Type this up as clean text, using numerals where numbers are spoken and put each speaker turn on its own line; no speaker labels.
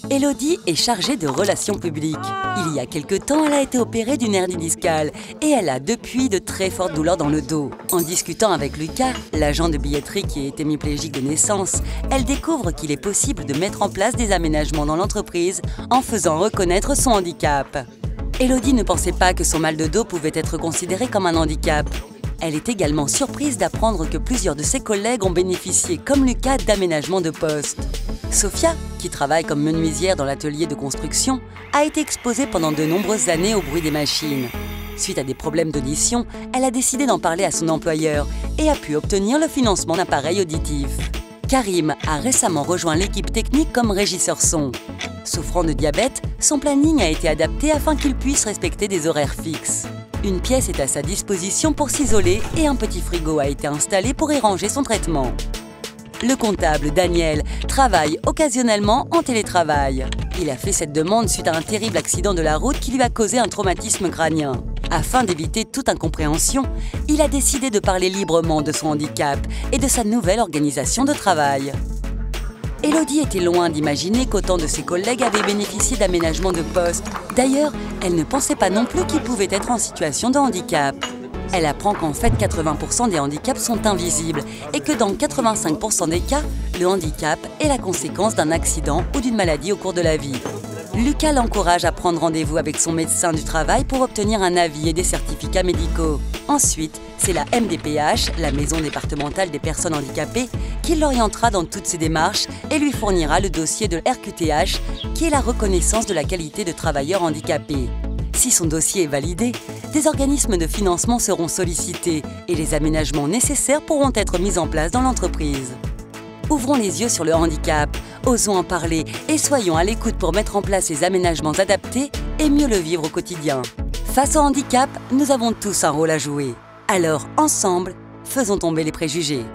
Élodie est chargée de relations publiques. Il y a quelque temps, elle a été opérée d'une hernie discale et elle a depuis de très fortes douleurs dans le dos. En discutant avec Lucas, l'agent de billetterie qui est hémiplégique de naissance, elle découvre qu'il est possible de mettre en place des aménagements dans l'entreprise en faisant reconnaître son handicap. Élodie ne pensait pas que son mal de dos pouvait être considéré comme un handicap. Elle est également surprise d'apprendre que plusieurs de ses collègues ont bénéficié, comme Lucas, d'aménagements de poste. Sophia, qui travaille comme menuisière dans l'atelier de construction, a été exposée pendant de nombreuses années au bruit des machines. Suite à des problèmes d'audition, elle a décidé d'en parler à son employeur et a pu obtenir le financement d'appareils auditifs. Karim a récemment rejoint l'équipe technique comme régisseur son. Souffrant de diabète, son planning a été adapté afin qu'il puisse respecter des horaires fixes. Une pièce est à sa disposition pour s'isoler et un petit frigo a été installé pour y ranger son traitement. Le comptable, Daniel, travaille occasionnellement en télétravail. Il a fait cette demande suite à un terrible accident de la route qui lui a causé un traumatisme crânien. Afin d'éviter toute incompréhension, il a décidé de parler librement de son handicap et de sa nouvelle organisation de travail. Élodie était loin d'imaginer qu'autant de ses collègues avaient bénéficié d'aménagements de poste. D'ailleurs, elle ne pensait pas non plus qu'ils pouvaient être en situation de handicap. Elle apprend qu'en fait 80% des handicaps sont invisibles et que dans 85% des cas, le handicap est la conséquence d'un accident ou d'une maladie au cours de la vie. Lucas l'encourage à prendre rendez-vous avec son médecin du travail pour obtenir un avis et des certificats médicaux. Ensuite, c'est la MDPH, la Maison départementale des personnes handicapées, qui l'orientera dans toutes ses démarches et lui fournira le dossier de RQTH, qui est la reconnaissance de la qualité de travailleur handicapé. Si son dossier est validé, des organismes de financement seront sollicités et les aménagements nécessaires pourront être mis en place dans l'entreprise. Ouvrons les yeux sur le handicap, osons en parler et soyons à l'écoute pour mettre en place les aménagements adaptés et mieux le vivre au quotidien. Face au handicap, nous avons tous un rôle à jouer. Alors, ensemble, faisons tomber les préjugés.